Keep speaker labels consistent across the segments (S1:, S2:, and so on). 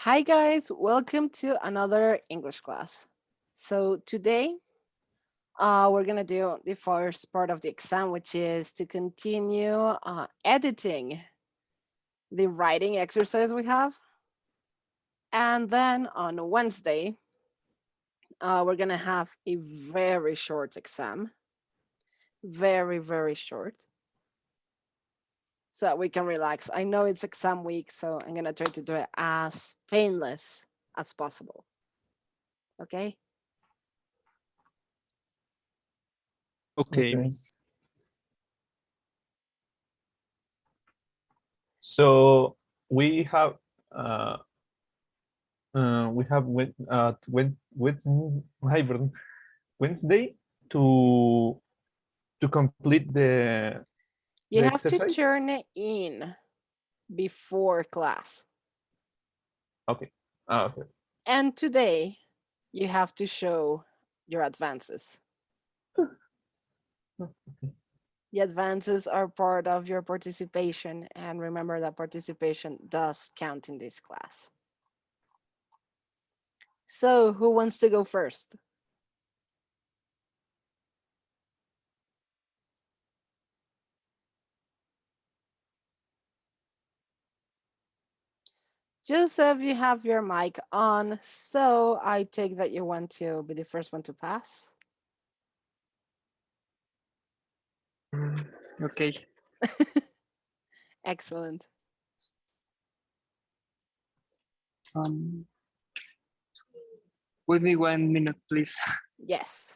S1: Hi guys, welcome to another English class. So today we're gonna do the first part of the exam, which is to continue editing the writing exercise we have. And then on Wednesday, we're gonna have a very short exam, very short, so that we can relax. I know it's exam week, so I'm gonna try to do it as painless as possible. Okay?
S2: Okay.
S3: Okay. So we have uh hi, pardon, Wednesday to complete
S1: You
S3: the
S1: have to
S3: exercise.
S1: turn it in before class.
S3: Okay. Okay.
S1: And today, you have to show your advances. The advances are part of your participation, and remember that participation does count in this class. So, who wants to go first? Joseph, you have your mic on, so I take that you want to be the first one to pass.
S2: Okay.
S1: Excellent.
S2: Um, Wait me 1 minute, please.
S1: Yes.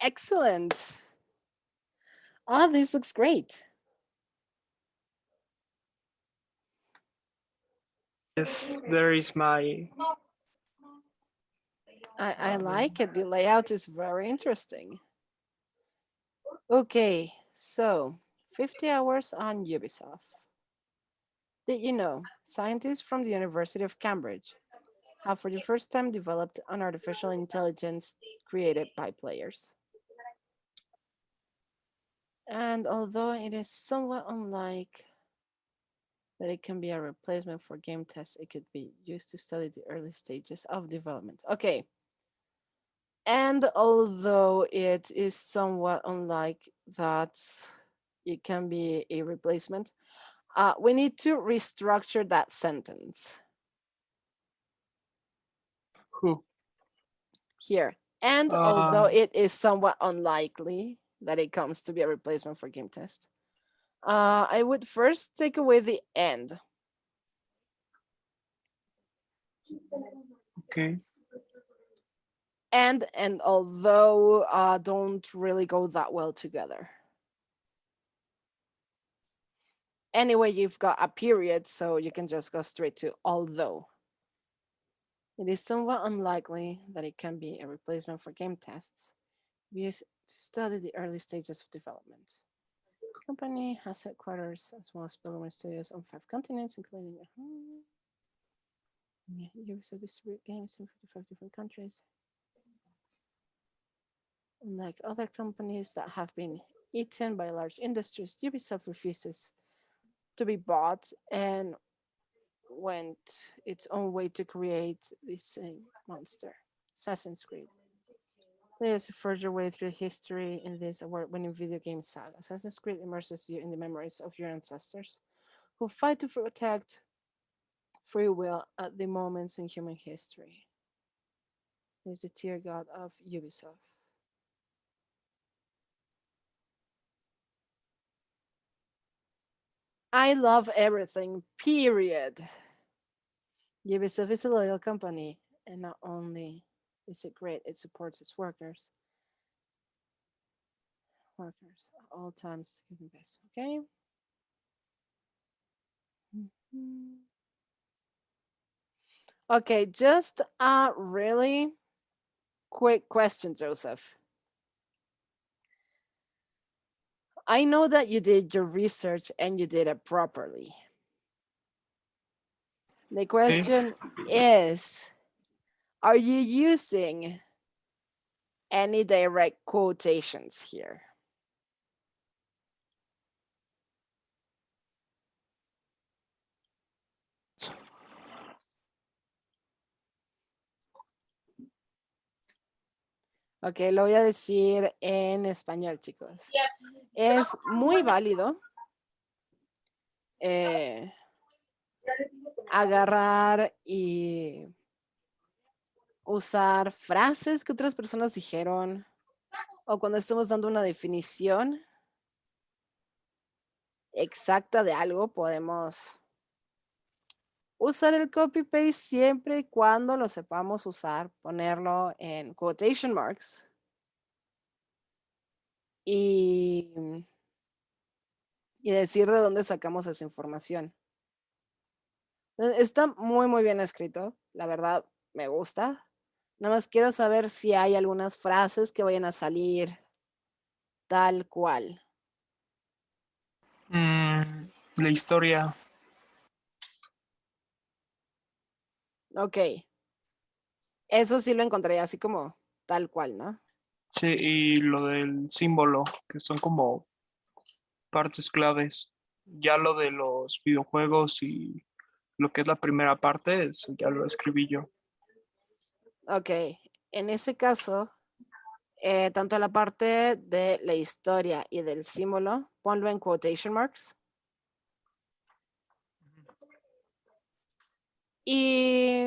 S1: Excellent. Oh, this looks great.
S2: Yes, there is my.
S1: I like it. The layout is very interesting. Okay, so 50 hours on Ubisoft. Did you know scientists from the University of Cambridge have for the first time developed an artificial intelligence created by players? And although it is somewhat unlike that it can be a replacement for game tests, it could be used to study the early stages of development. Okay. And although it is somewhat unlike that it can be a replacement, we need to restructure that sentence
S2: Who?
S1: here. And although it is somewhat unlikely that it comes to be a replacement for game test, I would first take away the end.
S2: Okay.
S1: And although don't really go that well together. Anyway, you've got a period, so you can just go straight to although. It is somewhat unlikely that it can be a replacement for game tests used to study the early stages of development. The company has headquarters as well as development studios on 5 continents, including Ubisoft distribute games in 55 different countries. Unlike other companies that have been eaten by large industries, Ubisoft refuses to be bought and went its own way to create this same monster, Assassin's Creed. Play as you forge your way through history in this award-winning video game saga. Assassin's Creed immerses you in the memories of your ancestors who fight to protect free will at the moments in human history. There's the tier god of Ubisoft. I love everything, period. Ubisoft is a loyal company, and not only is it great, it supports its workers at all times to give them best. Okay. Mhm. Okay, just a really quick question, Joseph. I know that you did your research and you did it properly. The question is, are you using any direct quotations here? Ok, lo voy a decir en español, chicos. Es muy válido agarrar y usar frases que otras personas dijeron o cuando estemos dando una definición exacta de algo, podemos usar el copy-paste siempre y cuando lo sepamos usar, ponerlo en quotation marks y decir de dónde sacamos esa información. Está muy, muy bien escrito. La verdad, me gusta. Nada más quiero saber si hay algunas frases que vayan a salir tal cual.
S2: La historia,
S1: Ok. Eso sí lo encontraría así como tal cual, ¿no?
S2: sí, y lo del símbolo, que son como partes claves. Ya lo de los videojuegos y lo que es la primera parte, eso ya lo escribí yo.
S1: Ok. En ese caso, tanto la parte de la historia y del símbolo, ponlo en quotation marks. Y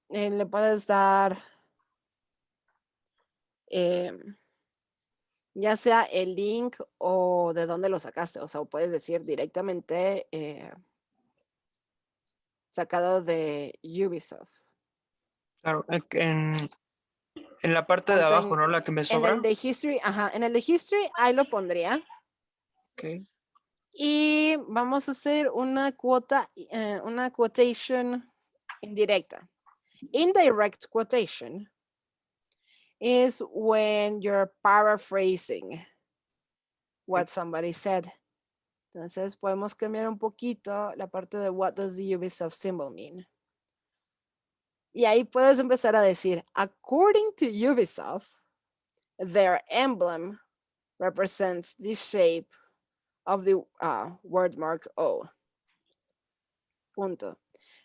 S1: le puedes dar ya sea el link o de dónde lo sacaste. O sea, puedes decir directamente sacado de Ubisoft.
S2: Claro, en la parte de
S1: Tanto
S2: abajo, ¿no? La que me
S1: en el
S2: sobra.
S1: de History, ajá, en el de History ahí lo pondría.
S2: Ok.
S1: Y vamos a hacer una quotation indirecta. Indirect quotation is when you're paraphrasing what somebody said. Entonces podemos cambiar un poquito la parte de what does the Ubisoft symbol mean. Y ahí puedes empezar a decir, according to Ubisoft, their emblem represents the shape of the word mark O. Punto.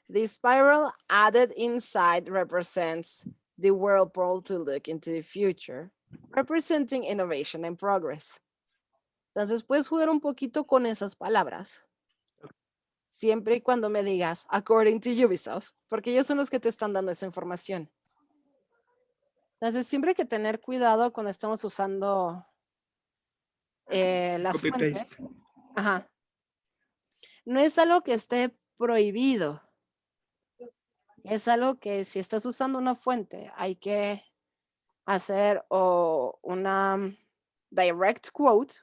S1: The spiral added inside represents the whirlpool to look into the future, representing innovation and progress. Entonces puedes jugar un poquito con esas palabras, siempre y cuando me digas according to Ubisoft, porque ellos son los que te están dando esa información. Entonces siempre hay que tener cuidado cuando estamos usando las
S2: Copy
S1: fuentes.
S2: paste.
S1: Ajá. No es algo que esté prohibido. Es algo que si estás usando una fuente, hay que hacer una direct quote,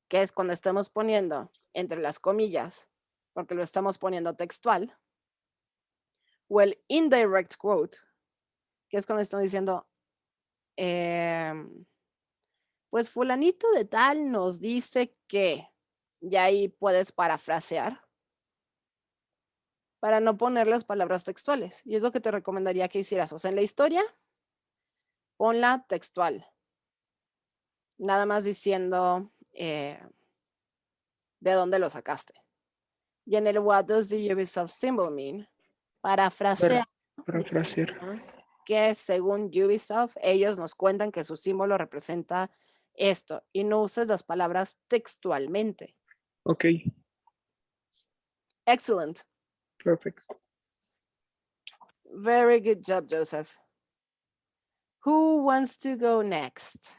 S1: que es cuando estamos poniendo entre las comillas, porque lo estamos poniendo textual, o el indirect quote, que es cuando estamos diciendo, pues fulanito de tal nos dice que, y ahí puedes parafrasear para no poner las palabras textuales. Y es lo que te recomendaría que hicieras. O sea, en la historia, ponla textual. Nada más diciendo de dónde lo sacaste. Y en el what does the Ubisoft symbol mean, parafrasear
S2: Parafrasear.
S1: que según Ubisoft, ellos nos cuentan que su símbolo representa esto y no uses las palabras textualmente.
S2: Ok,
S1: Excellent.
S2: perfect.
S1: Very good job, Joseph. Who wants to go next?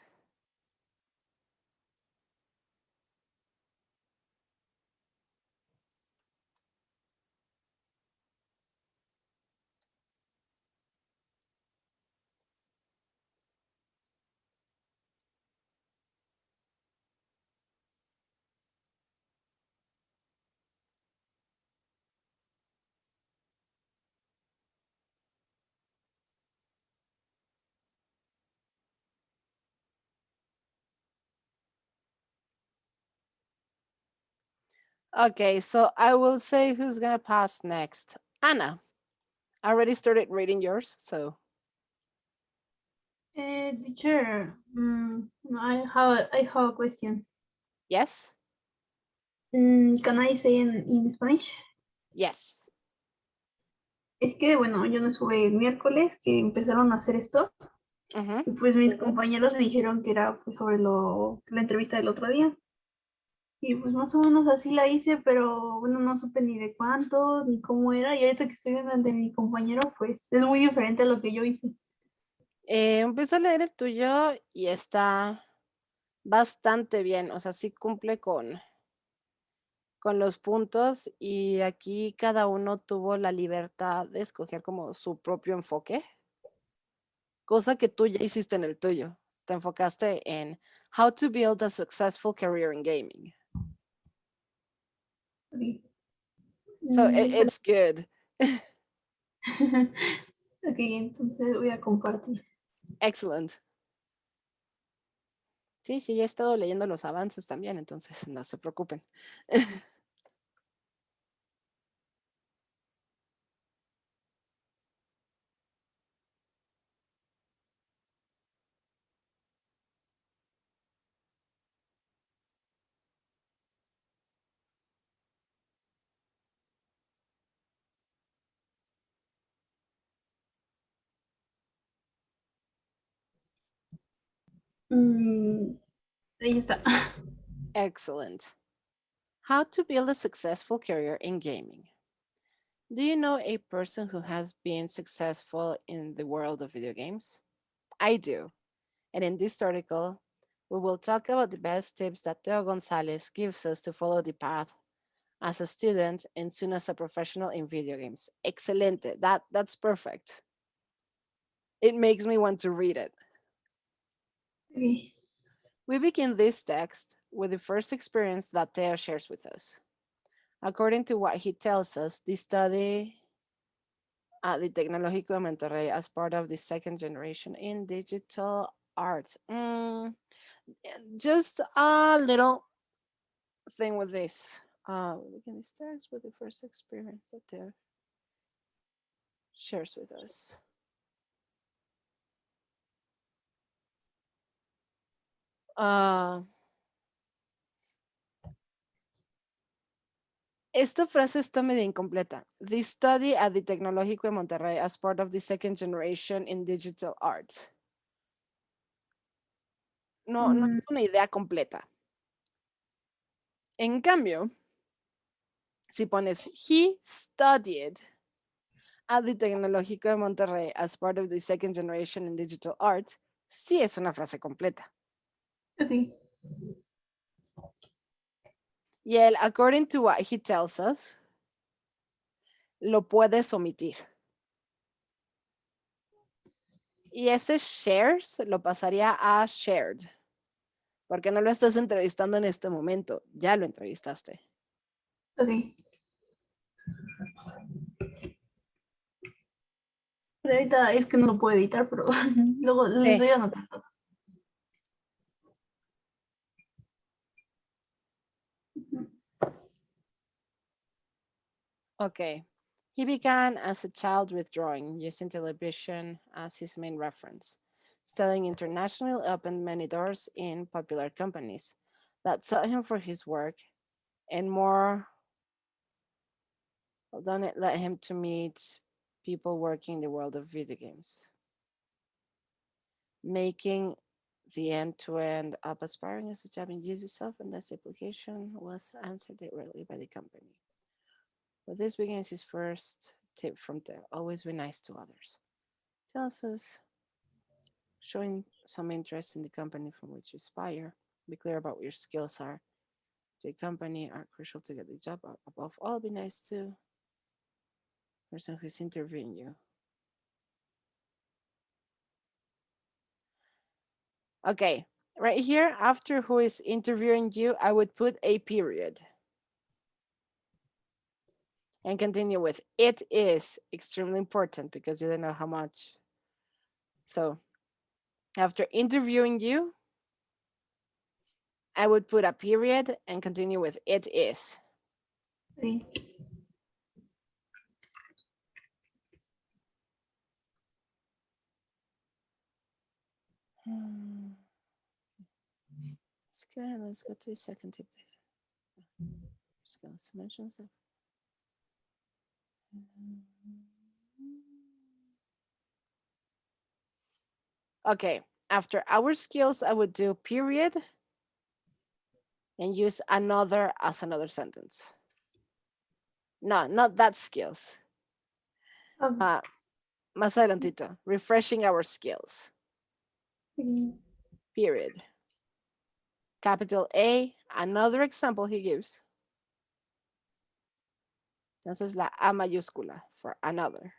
S1: Okay, so I will say who's gonna pass next. Anna. I already started reading yours, so
S4: Teacher, I have a question.
S1: yes,
S4: Can I say in Spanish?
S1: yes.
S4: Es que, bueno, yo no estuve el miércoles que empezaron a hacer esto
S1: Mm-hmm.
S4: y pues mis compañeros me dijeron que era pues sobre la entrevista del otro día. Y pues más o menos así la hice, pero bueno, no supe ni de cuánto, ni cómo era. Y ahorita que estoy viendo el de mi compañero, pues es muy diferente a lo que yo hice.
S1: Empiezo a leer el tuyo y está bastante bien, o sea, sí cumple con los puntos y aquí cada uno tuvo la libertad de escoger como su propio enfoque, cosa que tú ya hiciste en el tuyo. Te enfocaste en how to build a successful career in gaming.
S4: Ok.
S1: So
S4: Pero-
S1: it's good.
S4: ok, entonces voy a compartir.
S1: Excellent. Sí, sí, ya he estado leyendo los avances también, entonces no se preocupen.
S4: Mm, ahí está.
S1: Excellent. How to build a successful career in gaming. Do you know a person who has been successful in the world of video games? I do. And in this article, we will talk about the best tips that Teo Gonzalez gives us to follow the path as a student and soon as a professional in video games. Excelente. That's perfect. It makes me want to read it.
S4: Ok.
S1: We begin this text with the first experience that Teo shares with us. According to what he tells us, the study at the Tecnológico de Monterrey as part of the second generation in digital art. Just a little thing with this. We begin this text with the first experience that Teo shares with us. Uh, Esta frase está medio incompleta. The study at the Tecnológico de Monterrey as part of the second generation in digital art. No
S4: Mm,
S1: es una idea completa. En cambio, si pones he studied at the Tecnológico de Monterrey as part of the second generation in digital art, sí es una frase completa.
S4: ok.
S1: Y el according to what he tells us, lo puedes omitir. Y ese shares lo pasaría a shared, porque no lo estás entrevistando en este momento, ya lo entrevistaste.
S4: Ok. Pero ahorita es que no lo puedo editar, pero luego les
S1: Sí.
S4: estoy anotando.
S1: Okay. He began as a child with drawing, using television as his main reference. Studying internationally opened many doors in popular companies that sought him for his work, and more than it led him to meet people working in the world of video games. Making the end-to-end up aspiring as a job in use yourself, and this application was answered directly by the company. But this begins his first tip from there. Always be nice to others. Tells us showing some interest in the company from which you aspire. Be clear about what your skills are. The company are crucial to get the job. Above all, be nice to the person who's interviewing you. Okay, right here, after who is interviewing you, I would put a period and continue with it is extremely important because you don't know how much. So after interviewing you, I would put a period and continue with it is.
S4: Okay.
S1: Let's go ahead. Let's go to the second tip. Just gonna mention stuff. Okay, after our skills, I would do period and use another as another sentence. No, not that skills.
S4: Okay.
S1: Más adelantito, refreshing our skills. Period. Capital A, another example he gives. Entonces la A mayúscula for another.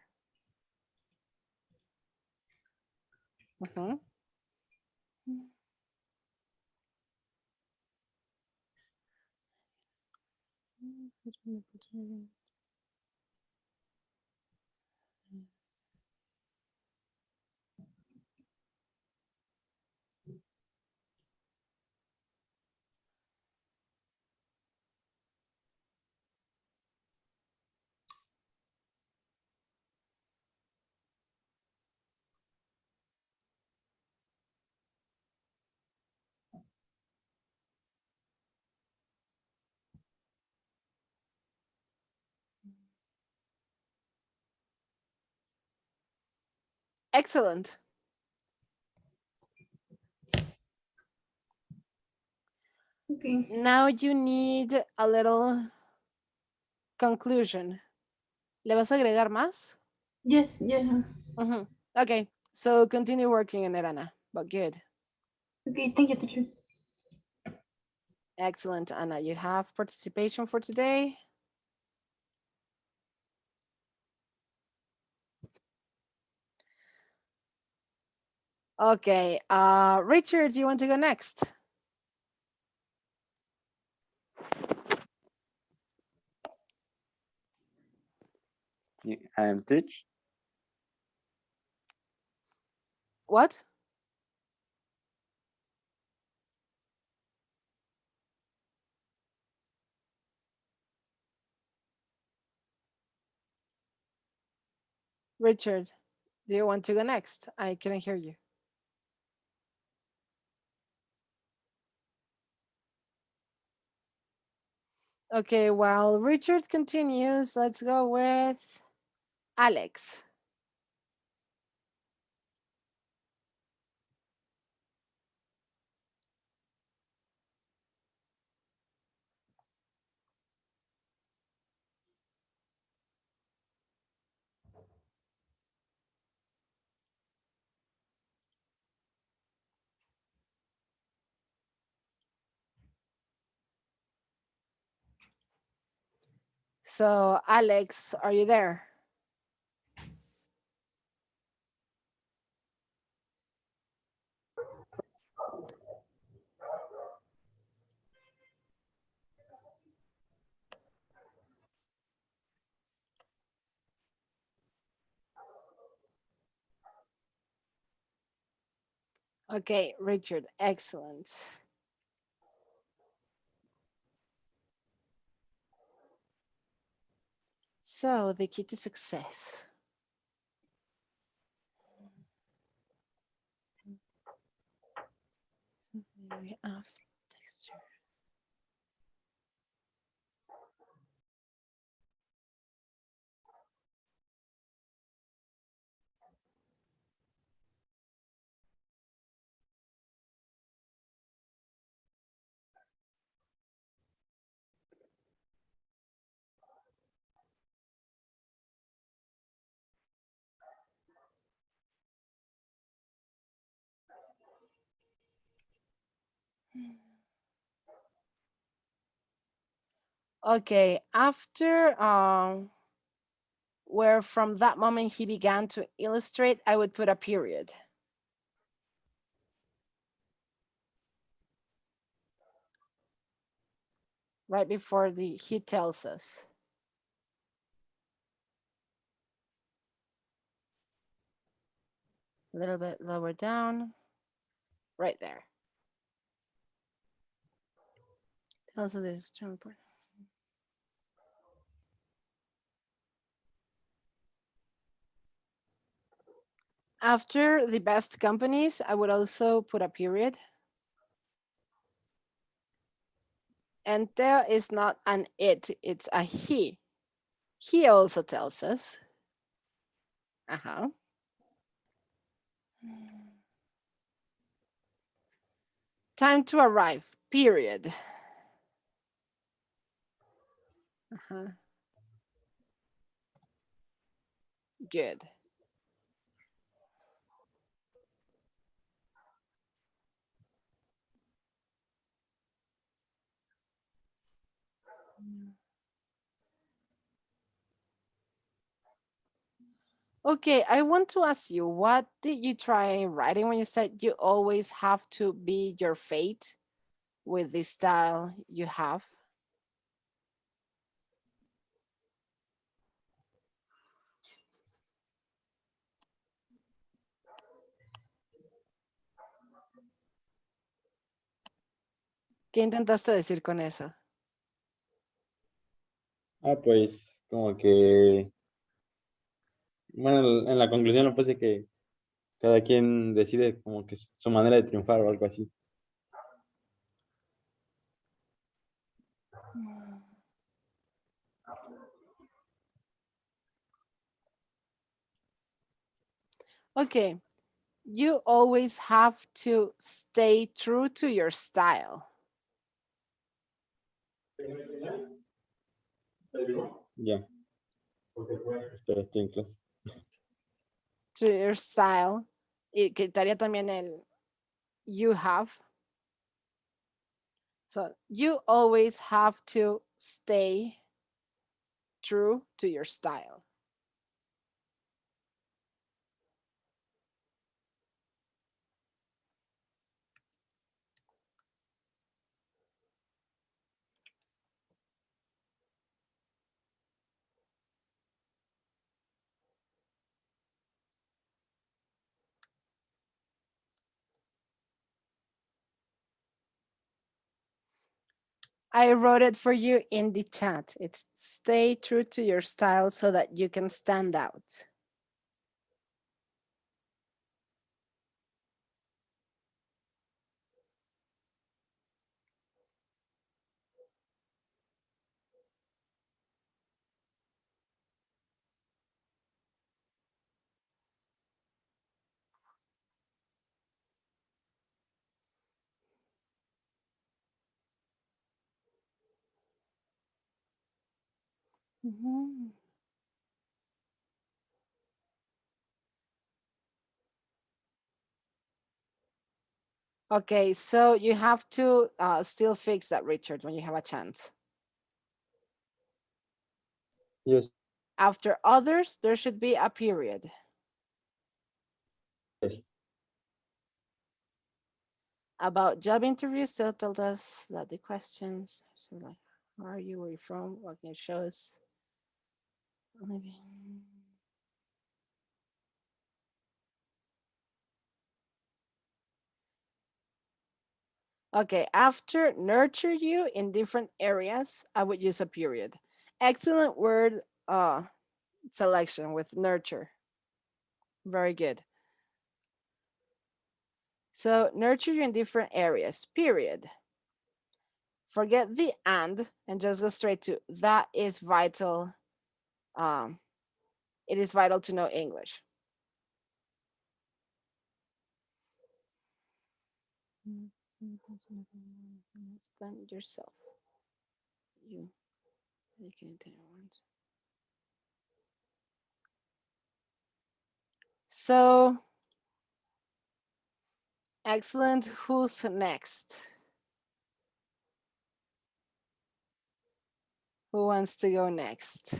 S1: Uh-huh. Excellent.
S4: Okay.
S1: Now you need a little conclusion. ¿Le vas a agregar más?
S4: Yes, yes.
S1: Uh-huh. Okay, so continue working on it, Anna, but good.
S4: Okay, thank you, teacher.
S1: Excellent, Anna. You have participation for today. Okay, Richard, do you want to go next?
S5: I am teach.
S1: What? Richard, do you want to go next? I couldn't hear you. Okay, while Richard continues, let's go with Alex. So, Alex, are you there? Okay, Richard, excellent. So, the key to success. So we have texture. Okay, after where from that moment he began to illustrate, I would put a period. Right before he tells us. A little bit lower down, right there. Tells us this is too important. After the best companies, I would also put a period. And there is not an it, it's a he. He also tells us. Uh-huh. Time to arrive, period. Uh-huh. Good. Okay, I want to ask you, what did you try writing when you said you always have to be your fate with the style you have? ¿Qué intentaste decir con eso?
S5: Pues como que, bueno, en la conclusión lo puse que cada quien decide como que su manera de triunfar o algo así.
S1: Okay, you always have to stay true to your style.
S5: Ya. Pero estoy en clase.
S1: To your style. Y quitaría también el you have. So you always have to stay true to your style. I wrote it for you in the chat. It's stay true to your style so that you can stand out. Mhm. Okay, so you have to still fix that, Richard, when you have a chance.
S5: Yes.
S1: After others, there should be a period.
S5: Yes.
S1: About job interviews, they told us that the questions, so like, who are you, where are you from, what can you show us? Okay, after nurture you in different areas, I would use a period. Excellent word selection with nurture. Very good. So nurture you in different areas, period. Forget the and just go straight to that is vital. It is vital to know English. Understand yourself. You so excellent. Who's next? Who wants to go next?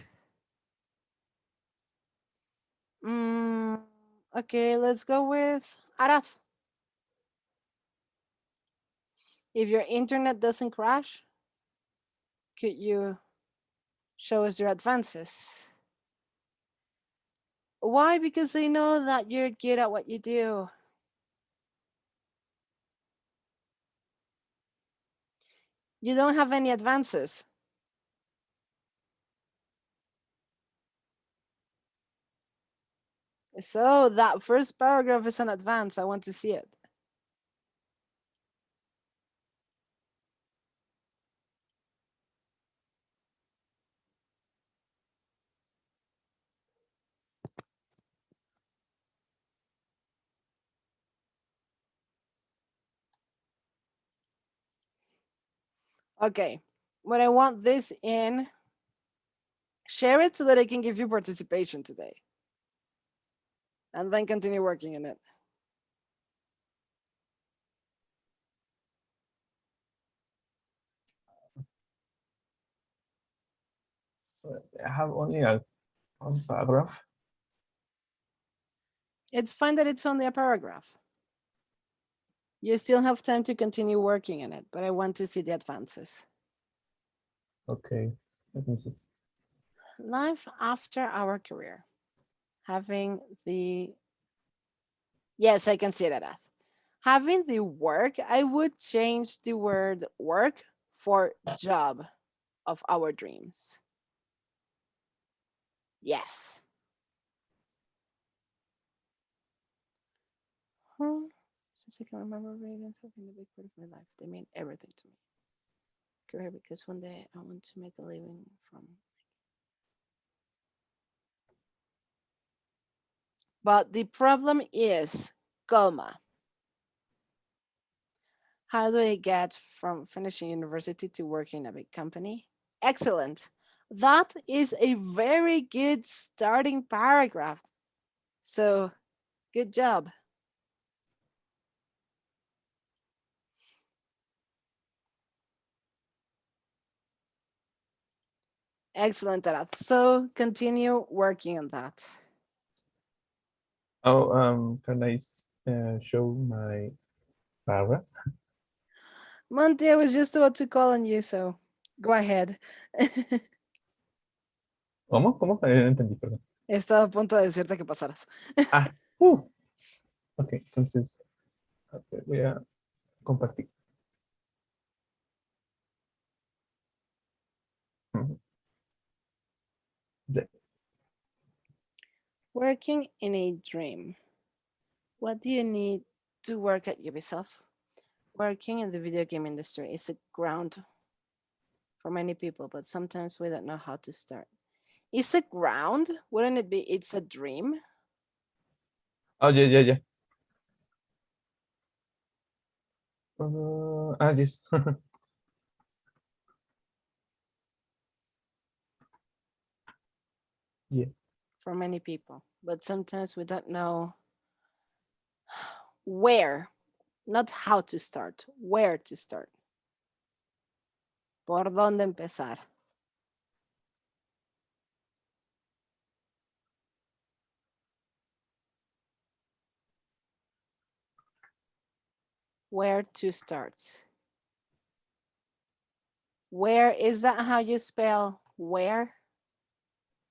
S1: Okay, let's go with Arad. If your internet doesn't crash, could you show us your advances? Why? Because they know that you're good at what you do. You don't have any advances. So that first paragraph is an advance. I want to see it. Okay, when I want this in, share it so that I can give you participation today. And then continue working on it.
S3: I have only a one paragraph.
S1: It's fine that it's only a paragraph. You still have time to continue working on it, but I want to see the advances.
S3: Okay, let me see.
S1: Life after our career. Having the, yes, I can see that. Having the work, I would change the word work for job of our dreams. Yes. Since I can remember readings having the big part of my life, they mean everything to me. Career, because one day I want to make a living from. But the problem is, comma. How do I get from finishing university to working in a big company? Excellent. That is a very good starting paragraph. So, good job. Excellent, Tarat. So, continue working on that.
S3: Oh, can I show my paragraph?
S1: Monty, I was just about to call on you, so go ahead.
S3: ¿Cómo? ¿Cómo? No entendí, perdón.
S1: Estaba a punto de decirte que pasaras.
S3: Ah, ok, entonces okay, voy a compartir. Ya.
S1: Working in a dream. What do you need to work at Ubisoft? Working in the video game industry is a ground for many people, but sometimes we don't know how to start. Is a ground? Wouldn't it be it's a dream?
S3: Oh, ya. Yes. Yeah.
S1: For many people, but sometimes we don't know where, not how to start, where to start. ¿Por dónde empezar? Where to start? Where, is that how you spell where?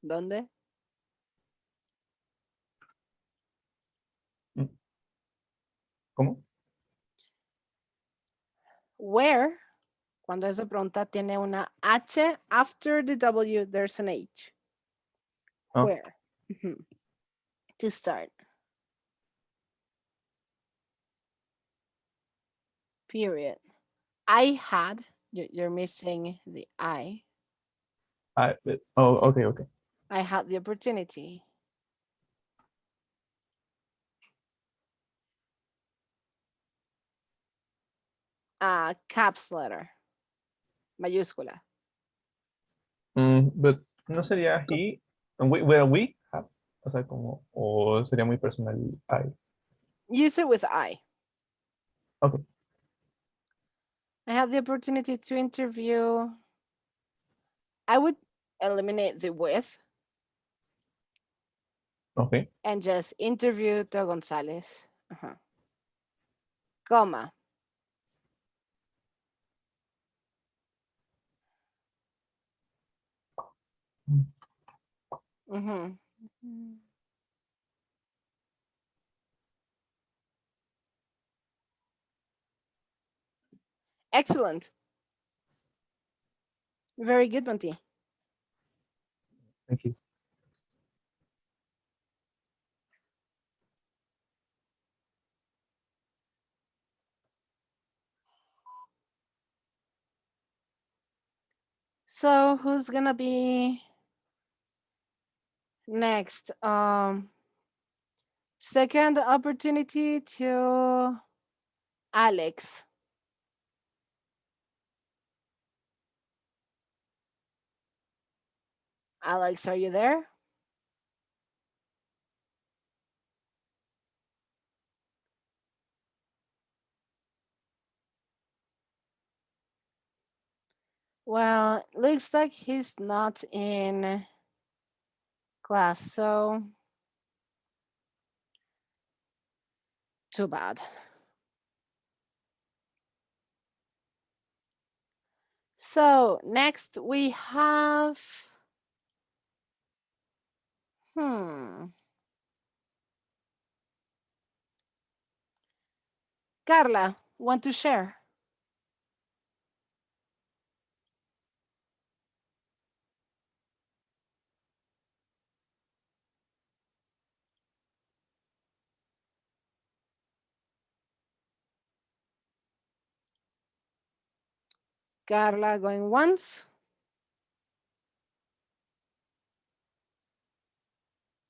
S1: ¿Dónde?
S3: ¿Cómo?
S1: Where, cuando esa pregunta tiene una H, after the W, there's an H.
S3: Oh.
S1: Where? To start. Period. I had, you're missing the I.
S3: Okay.
S1: I had the opportunity. Caps letter. Mayúscula.
S3: But no sería he, where we have, o sea, como, o sería muy personal I.
S1: Use it with I.
S3: Okay.
S1: I had the opportunity to interview. I would eliminate the with.
S3: Okay.
S1: And just interview Teo Gonzalez. Comma. Excellent. Very good, Monty.
S3: Thank you.
S1: So who's gonna be next? Second opportunity to Alex. Alex, are you there? Well, looks like he's not in class, so too bad. So next we have Carla, want to share? Carla going once.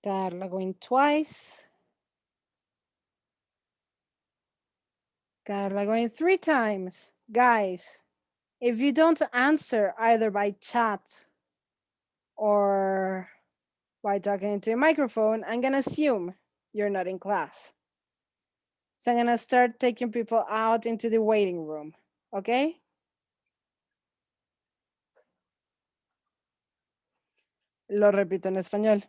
S1: Carla going twice. Carla going 3 times. Guys, if you don't answer either by chat or by talking into a microphone, I'm gonna assume you're not in class. So I'm gonna start taking people out into the waiting room, ¿ok? Lo repito en español.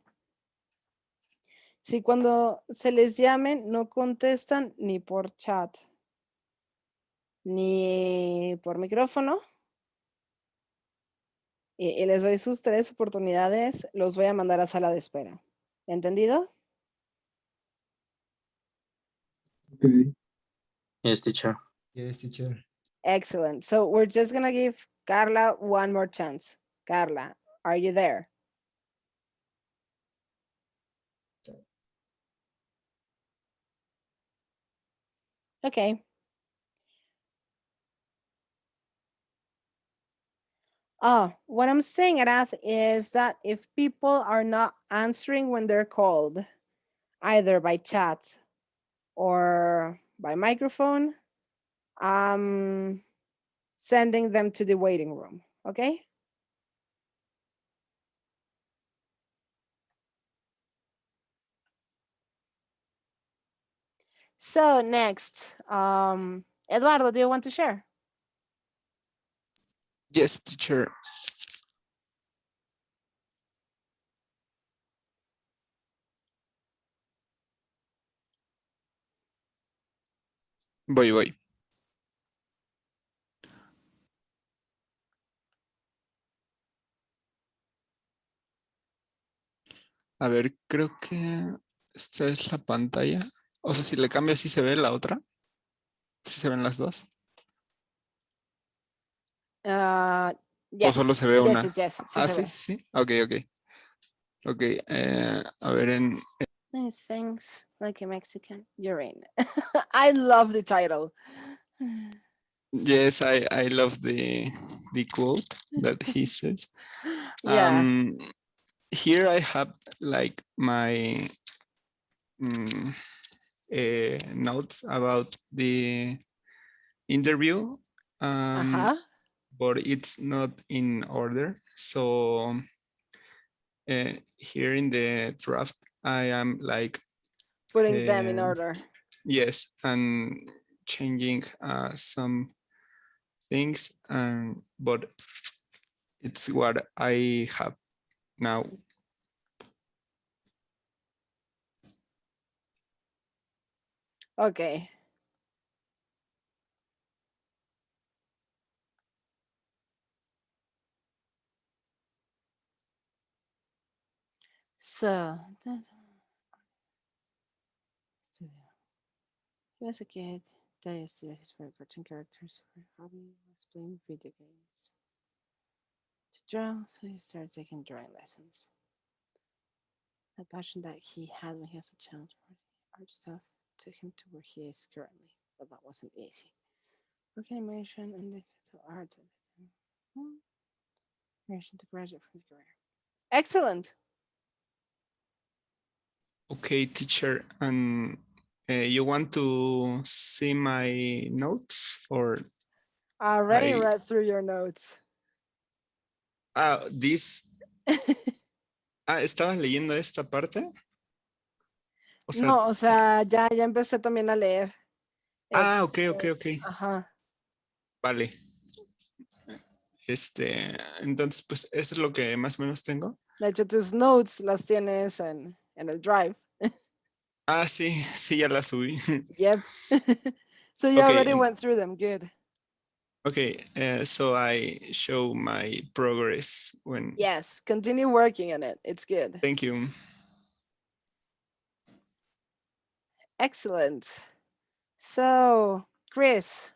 S1: Si cuando se les llamen no contestan ni por chat, ni por micrófono, y les doy sus 3 oportunidades, los voy a mandar a sala de espera. ¿Entendido?
S5: Okay.
S6: Yes, teacher.
S5: Yes, teacher.
S1: Excellent. So we're just gonna give Carla one more chance. Carla, are you there? Okay. What I'm saying, Arath, is that if people are not answering when they're called, either by chat or by microphone, I'm sending them to the waiting room, okay? So next, Eduardo, do you want to share?
S2: Yes, teacher. Voy. A ver, creo que esta es la pantalla. O sea, si le cambio, ¿sí se ve la otra? ¿Sí se ven las dos? ¿O
S1: Yes.
S2: solo se ve una?
S1: Yes. Sí
S2: Ah,
S1: se
S2: sí,
S1: ve.
S2: sí. Ok. Ok, a ver,
S1: Things like a Mexican, you're in. I love the title.
S2: yes, I love the quote that he says.
S1: Yeah.
S2: Here I have like my notes about the interview, but it's not in order. So here in the draft, I am like
S1: putting them in order.
S2: Yes, and changing some things, but it's what I have now.
S1: Okay. So, he was a kid. That is his favorite cartoon characters. Her hobby was playing video games. To draw, so he started taking drawing lessons. The passion that he had when he was a child for the art stuff took him to where he is currently, but that wasn't easy. Work animation and digital art. Excellent.
S2: Okay, teacher. And you want to see my notes or
S1: Already
S2: I
S1: read through your notes.
S2: this ¿estabas leyendo esta parte? O sea,
S1: No, o sea, ya empecé también a leer.
S2: ok.
S1: Ajá.
S2: Vale. Entonces, pues eso es lo que más o menos tengo.
S1: De hecho, tus notes las tienes en el drive.
S2: Sí, ya la subí.
S1: Yep. So you already
S2: Okay,
S1: went through them. Good.
S2: okay. So I show my progress when.
S1: Yes, continue working on it. It's good.
S2: Thank you.
S1: Excellent. So, Chris.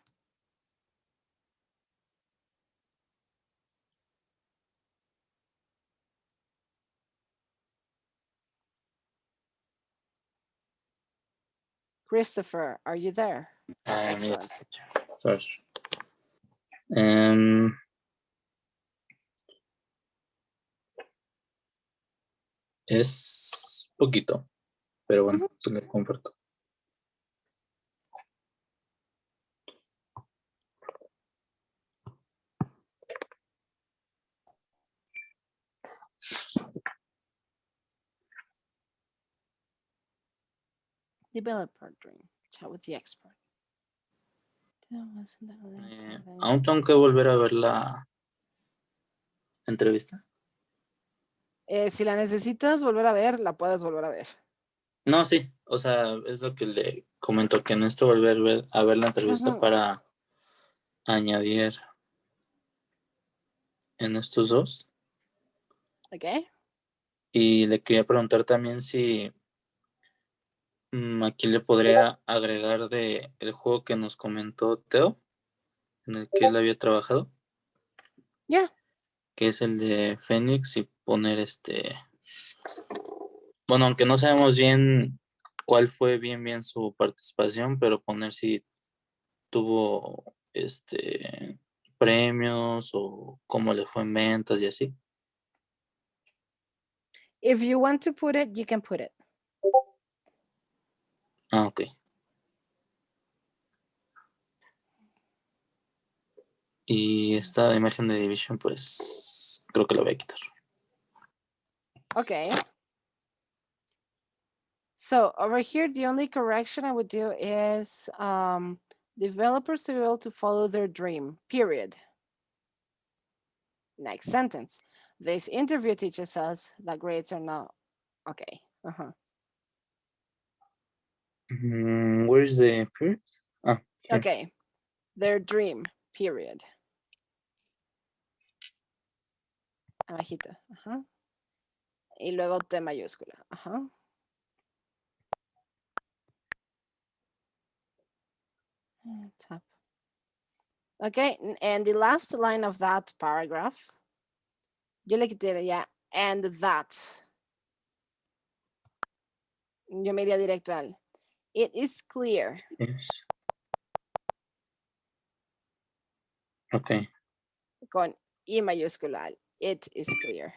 S1: Christopher, are you there? Excellent.
S6: Yes. Sorry. Es poquito, pero bueno, se lo comparto.
S1: Developer dream. Chat with the expert.
S6: Aún tengo que volver a ver la entrevista.
S1: Si la necesitas volver a ver, la puedes volver a ver.
S6: No, sí, o sea, es lo que le comento, que necesito volver a ver la entrevista para añadir en estos dos.
S1: Ok.
S6: Y le quería preguntar también si aquí le podría agregar de el juego que nos comentó Teo, en el que él había trabajado.
S1: Ya.
S6: Que es el de Fénix, y poner bueno, aunque no sabemos bien cuál fue bien su participación, pero poner si tuvo premios o cómo le fue en ventas y así.
S1: If you want to put it, you can put it.
S6: Ok. Y esta imagen de Division, pues creo que la voy a quitar.
S1: Okay. So over here, the only correction I would do is developers to be able to follow their dream, period. Next sentence. This interview teaches us that grades are not okay.
S6: Where is the period? Here.
S1: Okay. Their dream, period. Abajito. Y luego T mayúscula. Top. Okay, and the last line of that paragraph, yo le quité ya, and that. Yo me iría directo al. It is clear.
S6: Yes. Ok.
S1: Con I mayúscula. It is clear.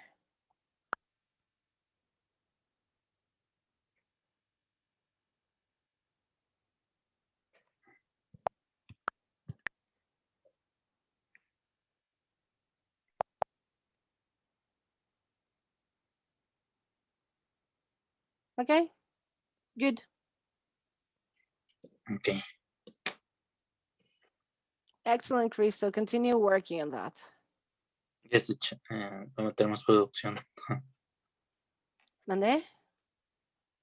S1: Okay, good.
S6: Ok.
S1: Excellent, Chris. So continue working on that.
S6: Yes, voy a meter más producción.
S1: ¿Mandé?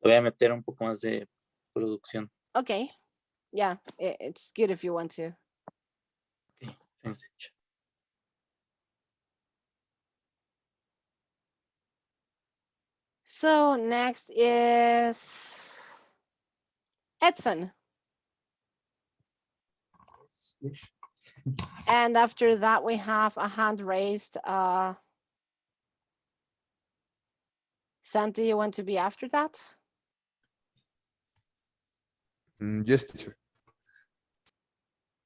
S6: Voy a meter un poco más de producción.
S1: Okay. Yeah, it's good if you want to.
S6: Okay, thanks, teacher.
S1: So next is Edson.
S7: Yes.
S1: And after that, we have a hand raised. Santi, you want to be after that?
S7: Yes, teacher.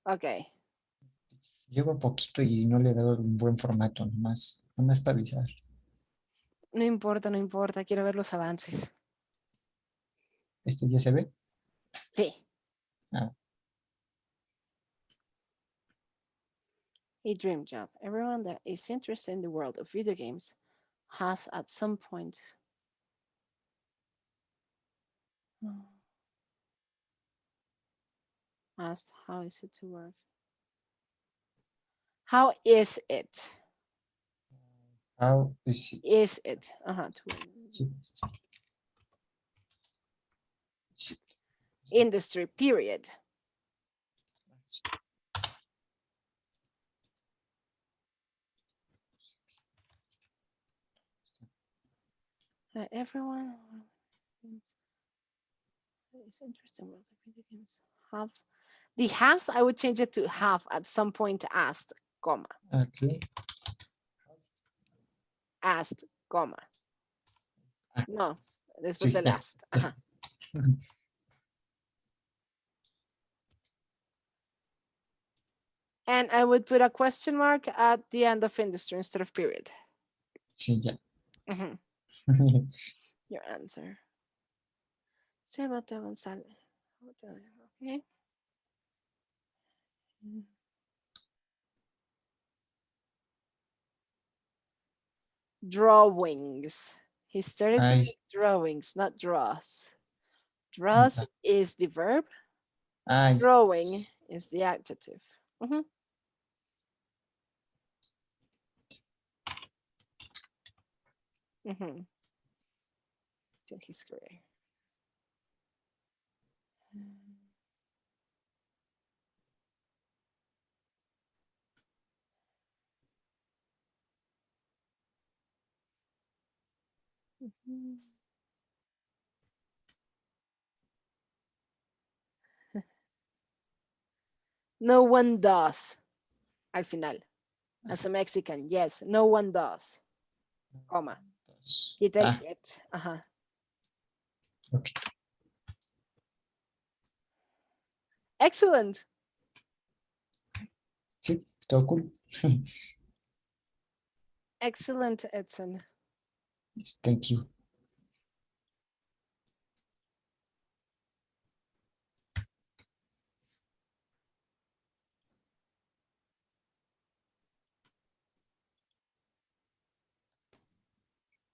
S1: Okay.
S8: Llevo poquito y no le he dado un buen formato, nomás No es para avisar.
S1: No importa, no importa. Quiero ver los avances.
S8: ¿Este ya se ve?
S1: Sí.
S8: Ah.
S1: A dream job. Everyone that is interested in the world of video games has at some point asked how is it to work. How is it?
S8: How is it?
S1: Is it? To
S8: Sí. Sí.
S1: industry, period. Everyone is interested in world of video games have. The has, I would change it to have at some point asked, comma.
S8: Okay.
S1: Asked, comma. No, después
S8: Sí,
S1: del
S8: ya.
S1: asked. Ajá. And I would put a question mark at the end of industry instead of period.
S8: Sí, ya.
S1: Mhm. Your answer. González. Okay. Drawings. He started to
S8: Ay,
S1: make drawings, not draws. Draws is the verb.
S8: ay.
S1: Drawing is the adjective. Mhm. Mhm. To his career. Mhm. No one does. Al final. As a Mexican, yes, no one does. Coma. Quita el
S8: Ah,
S1: it. Ajá.
S8: ok.
S1: Excellent.
S8: Sí, todo cool.
S1: Excellent, Edson.
S8: Thank you.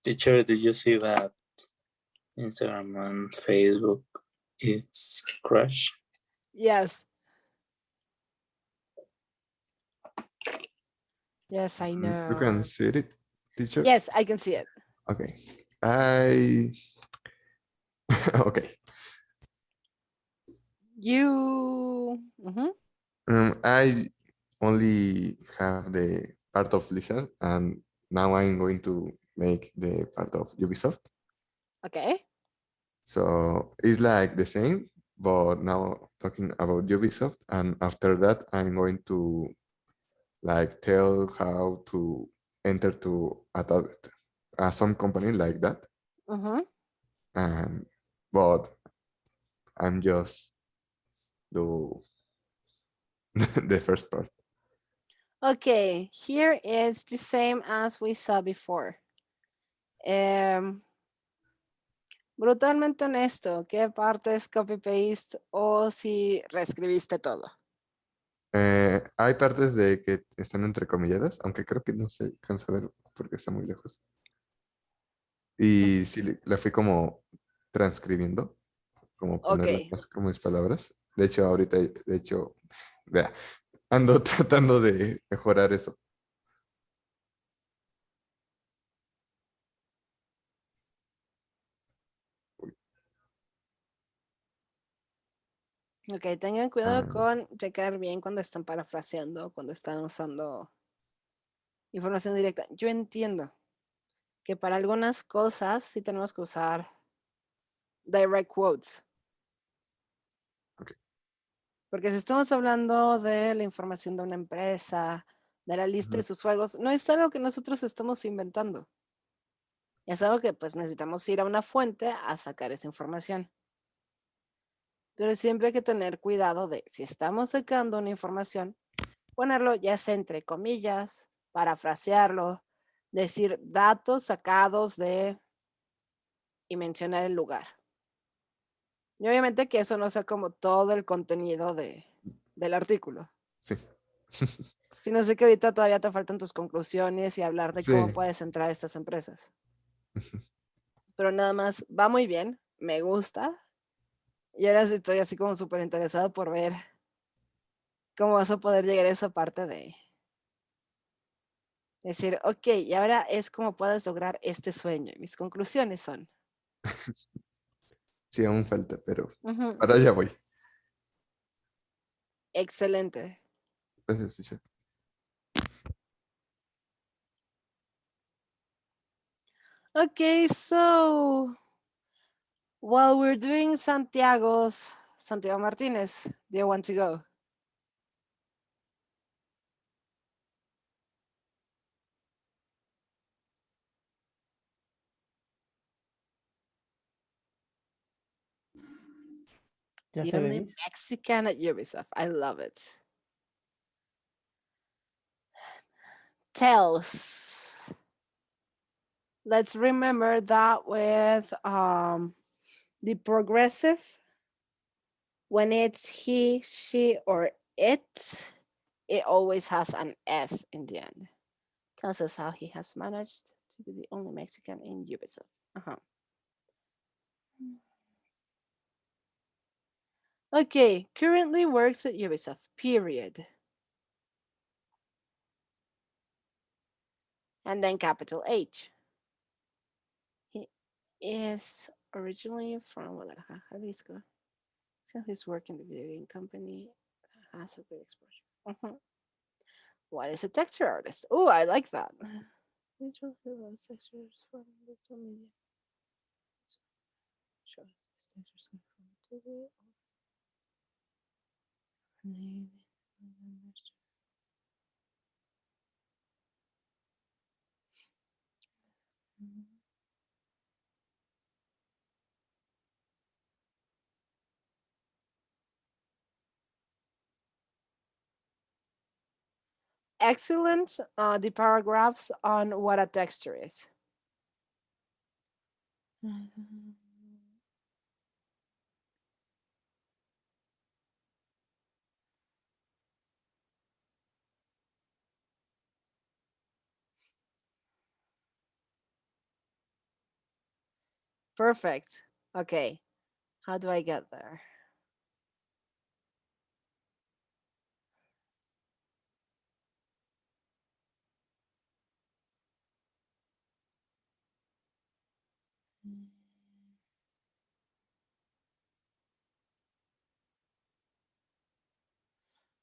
S6: Teacher, did you see that Instagram and Facebook it's crash?
S1: Yes. Yes, I know.
S7: You can see it, teacher?
S1: Yes, I can see it.
S7: Okay. I okay.
S1: You. Mhm.
S7: I only have the part of Blizzard, and now I'm going to make the part of Ubisoft.
S1: Okay.
S7: So it's like the same, but now talking about Ubisoft, and after that, I'm going to like tell how to enter to some company like that.
S1: Mhm.
S7: And but I'm just do the first part.
S1: Okay. Here is the same as we saw before. Brutalmente honesto, ¿qué parte es copy-paste o si reescribiste todo?
S7: Hay partes de que están entrecomilladas, aunque creo que no se alcanza a ver porque está muy lejos. Y sí, la fui como transcribiendo, como ponerle
S1: Ok.
S7: más como mis palabras. De hecho, ahorita, de hecho, vea, ando tratando de mejorar eso.
S1: Ok, tengan cuidado
S7: Ah,
S1: con checar bien cuando están parafraseando, cuando están usando información directa. Yo entiendo que para algunas cosas sí tenemos que usar direct quotes.
S7: Ok.
S1: Porque si estamos hablando de la información de una empresa, de la lista de sus juegos, no es algo que nosotros estamos inventando. Es algo que pues necesitamos ir a una fuente a sacar esa información. Pero siempre hay que tener cuidado de si estamos sacando una información, ponerlo ya sea entre comillas, parafrasearlo, decir datos sacados de y mencionar el lugar. Y obviamente que eso no sea como todo el contenido del artículo.
S7: Sí.
S1: Sino sé que ahorita todavía te faltan tus conclusiones y hablar de cómo
S7: Sí.
S1: puedes entrar a estas empresas. Pero nada más, va muy bien, me gusta. Y ahora sí estoy así como súper interesado por ver cómo vas a poder llegar a esa parte de decir, ok, y ahora es como puedes lograr este sueño. Y mis conclusiones son.
S7: Sí, aún falta, pero
S1: Ujú,
S7: para allá voy.
S1: excelente.
S7: Gracias, teacher.
S1: Okay, so while we're doing Santiago Martinez, do you want to go?
S9: Ya
S1: The
S9: sé,
S1: only
S9: baby.
S1: Mexican at Ubisoft. I love it. Tells. Let's remember that with the progressive, when it's he, she, or it always has an S in the end. Tells us how he has managed to be the only Mexican in Ubisoft. Uh-huh. Okay, currently works at Ubisoft, period. And then capital H. He is originally from Guadalajara, Jalisco. So he's working in the video game company that has a good exposure. What is a texture artist? Oh, I like that. Visual loves textures from digital media. Shows textures come from 2D or excellent the paragraphs on what a texture is. Perfect. Okay. How do I get there?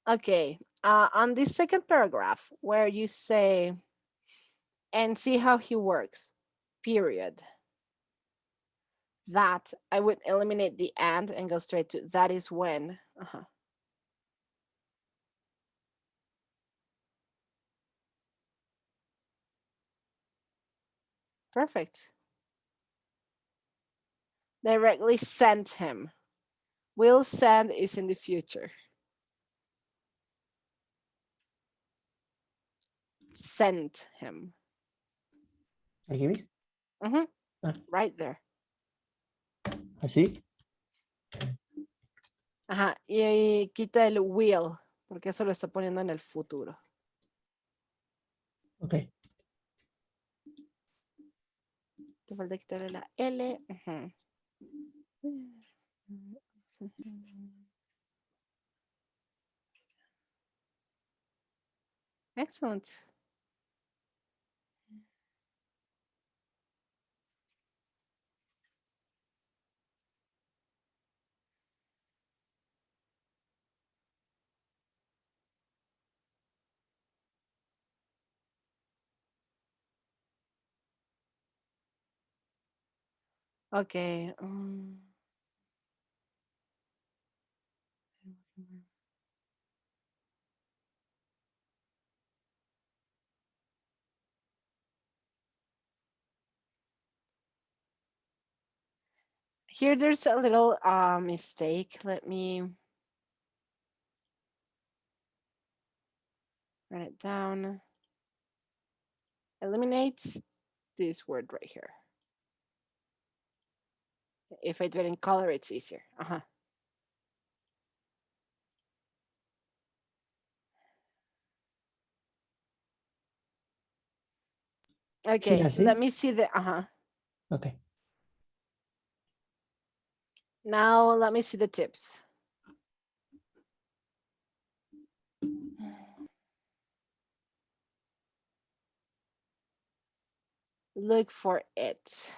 S1: Okay. On this second paragraph, where you say, and see how he works, period. That, I would eliminate the and go straight to that is when. Perfect. Directly sent him. Will send is in the future. Sent him.
S9: Aquí ves. Ah.
S1: Right there.
S9: Así.
S1: Ajá. Y quita el will, porque eso lo está poniendo en el futuro.
S9: Ok.
S1: Te falta quitarle la L. Excellent. Okay. Here there's a little mistake. Let me write it down. eliminates this word right here. If I do it in color, it's easier. Okay, let me see the,
S9: Okay.
S1: Now let me see the tips. Look for it.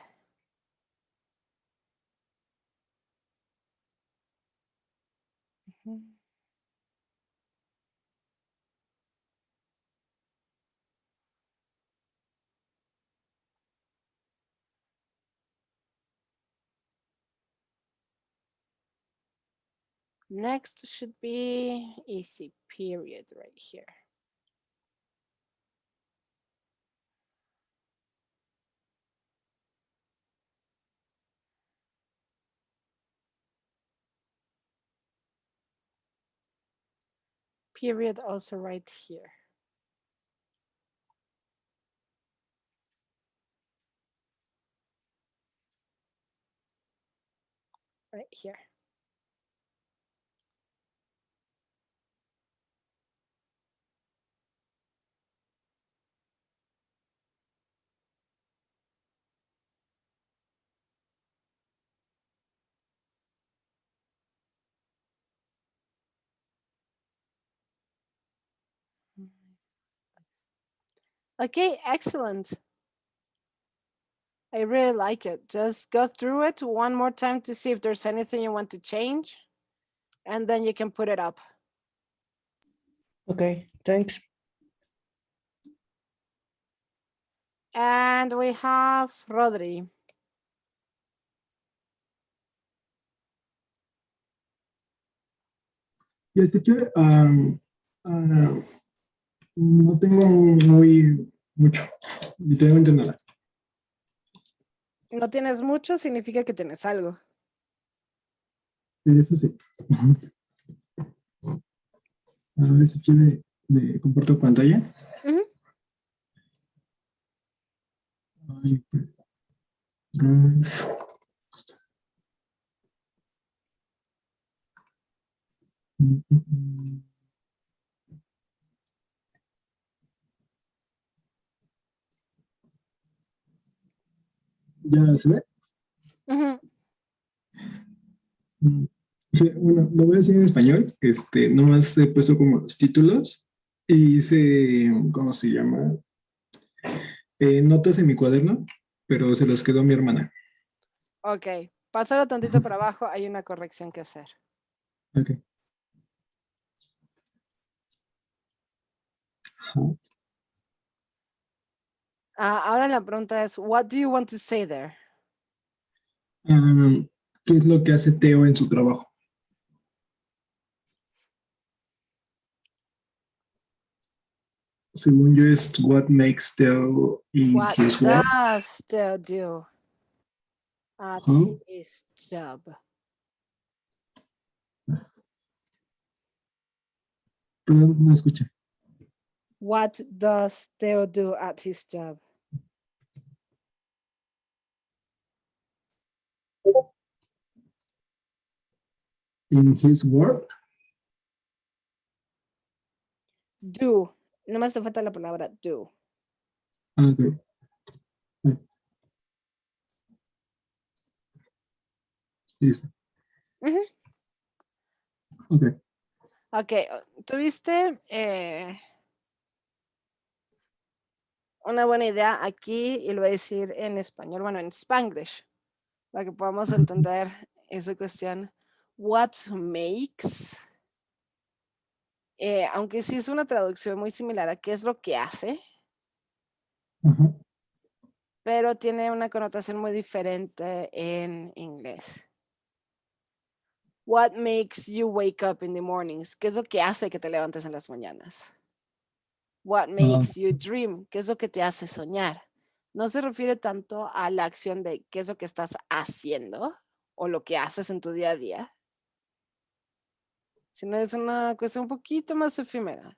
S1: Next should be easy period right here. Period also right here. Right here. Okay, excellent. I really like it. Just go through it one more time to see if there's anything you want to change, and then you can put it up.
S9: Okay, thanks.
S1: And we have Rodri.
S10: Yes, teacher. No tengo mucho, literalmente nada.
S1: No tienes mucho, significa que tienes algo.
S10: Eso sí. A ver si quiere, le comparto pantalla. Ay, ¿Ya se ve? Sí, bueno, lo voy a decir en español. Nomás he puesto como los títulos y hice, ¿cómo se llama? Notas en mi cuaderno, pero se los quedó mi hermana.
S1: Ok, pásalo tantito para abajo, hay una corrección que hacer.
S10: Ok.
S1: Ahora la pregunta es, what do you want to say there?
S10: ¿Qué es lo que hace Teo en su trabajo? Según yo es what makes Teo in his work.
S1: What does Teo do at his job?
S10: Perdón, no escuché.
S1: What does Teo do at his job?
S10: In his work.
S1: Do. Nomás te falta la palabra do.
S10: Okay. Listo. Okay.
S1: Ok, tuviste una buena idea aquí y lo voy a decir en español, bueno, en Spanglish, para que podamos entender esa cuestión. What makes, aunque sí es una traducción muy similar a qué es lo que hace, pero tiene una connotación muy diferente en inglés. What makes you wake up in the mornings? ¿Qué es lo que hace que te levantes en las mañanas? What makes you dream? ¿Qué es lo que te hace soñar? No se refiere tanto a la acción de qué es lo que estás haciendo o lo que haces en tu día a día, sino es una cuestión un poquito más efímera.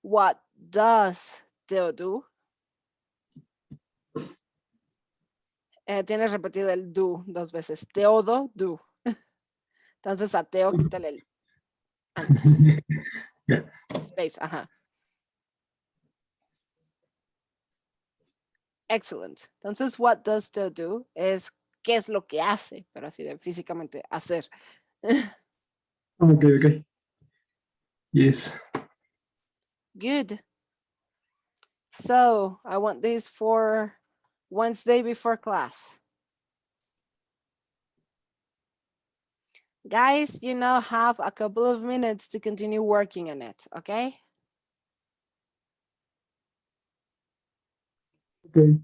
S1: What does Theo do? tienes repetido el do 2 veces. Teodo, do. Entonces a Teo quítale el antes. Space, ajá. Excellent. Entonces, what does Teo do? Es qué es lo que hace, pero así de físicamente hacer.
S10: Ok, ok. Yes.
S1: Good. So I want this for Wednesday before class. Guys, you now have a couple of minutes to continue working on it, okay?
S10: Ok.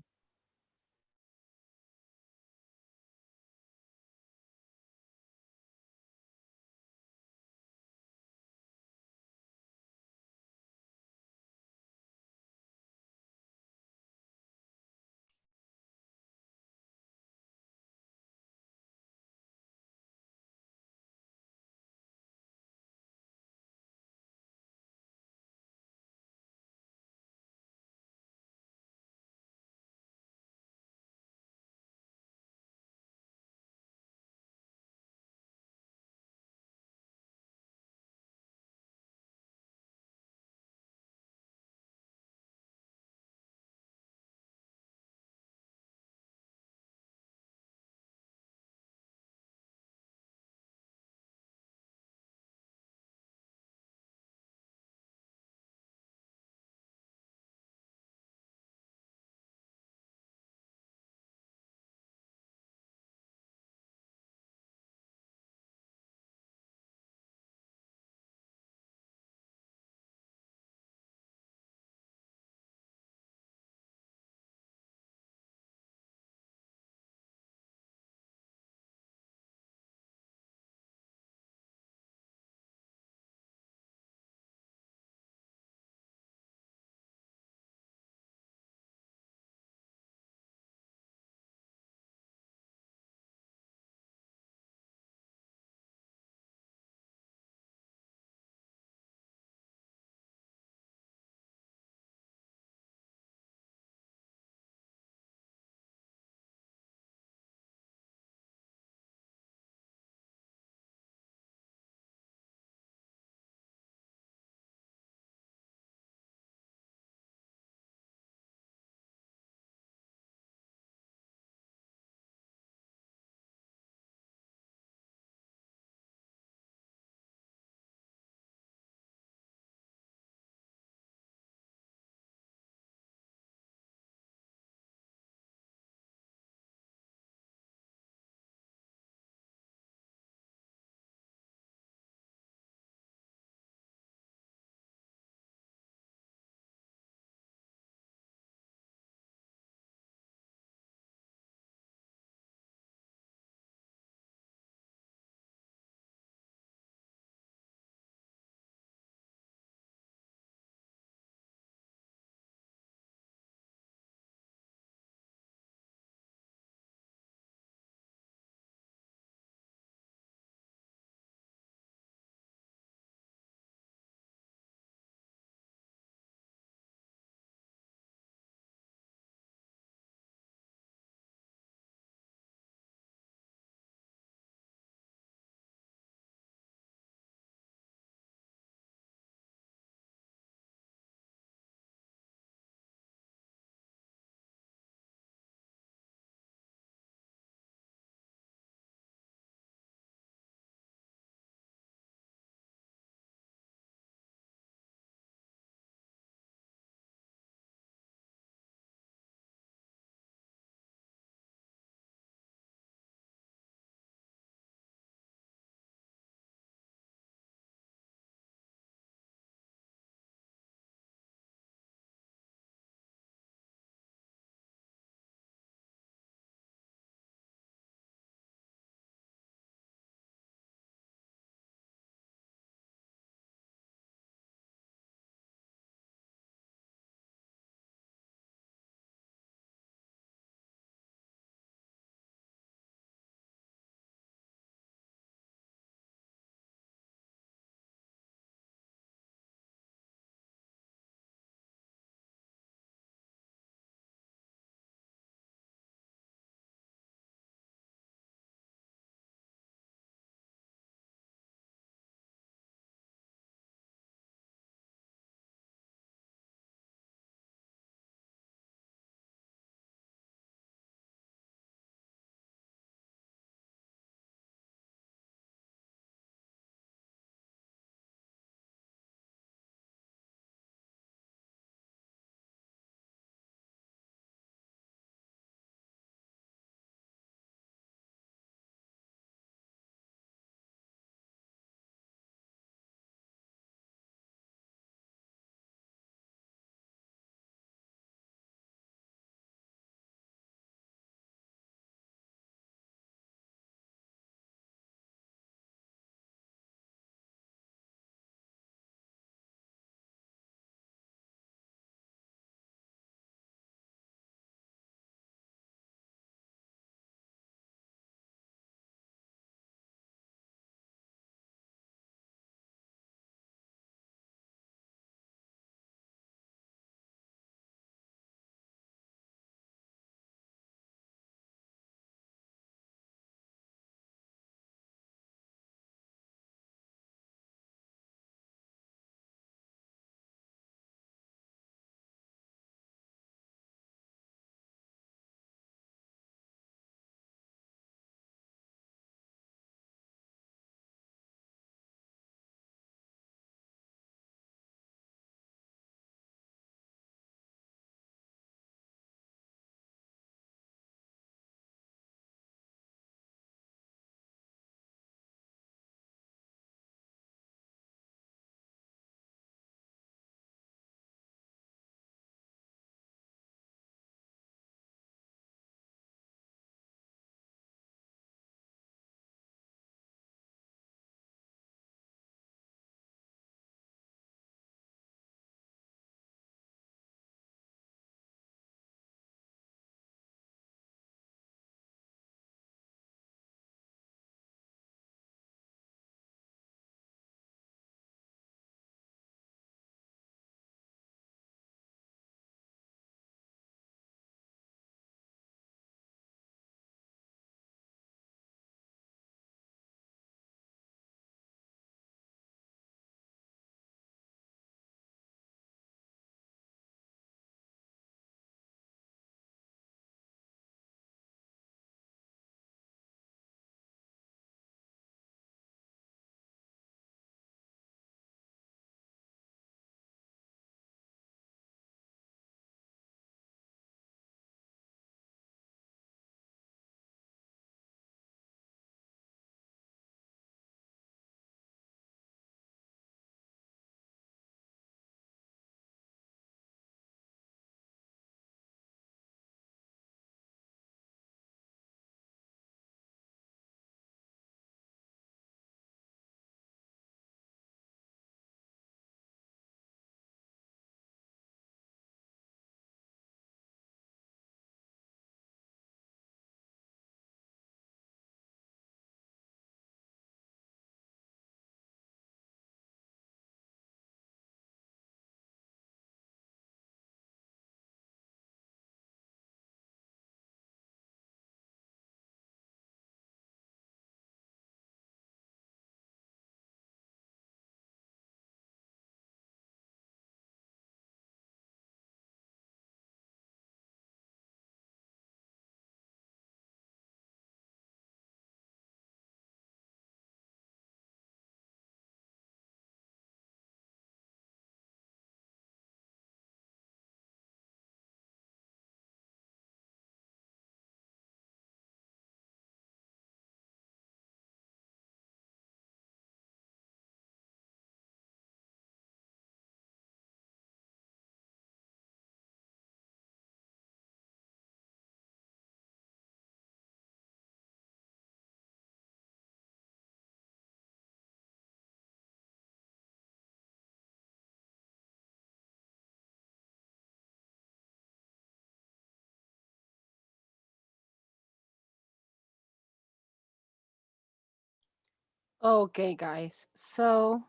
S1: Okay, guys. So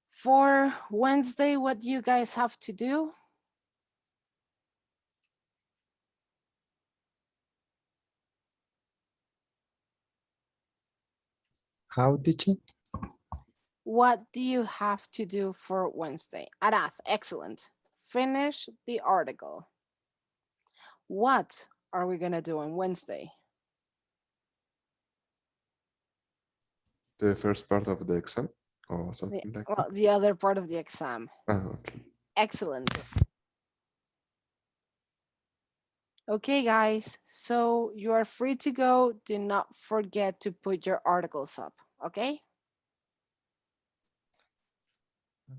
S1: for Wednesday, what do you guys have to do?
S8: How did you?
S1: What do you have to do for Wednesday? Arad, excellent. Finish the article. What are we gonna do on Wednesday?
S7: The first part of the exam or something like
S1: Well,
S7: that.
S1: the other part of the exam.
S7: Okay.
S1: Excellent. Okay, guys, so you are free to go. Do not forget to put your articles up, okay?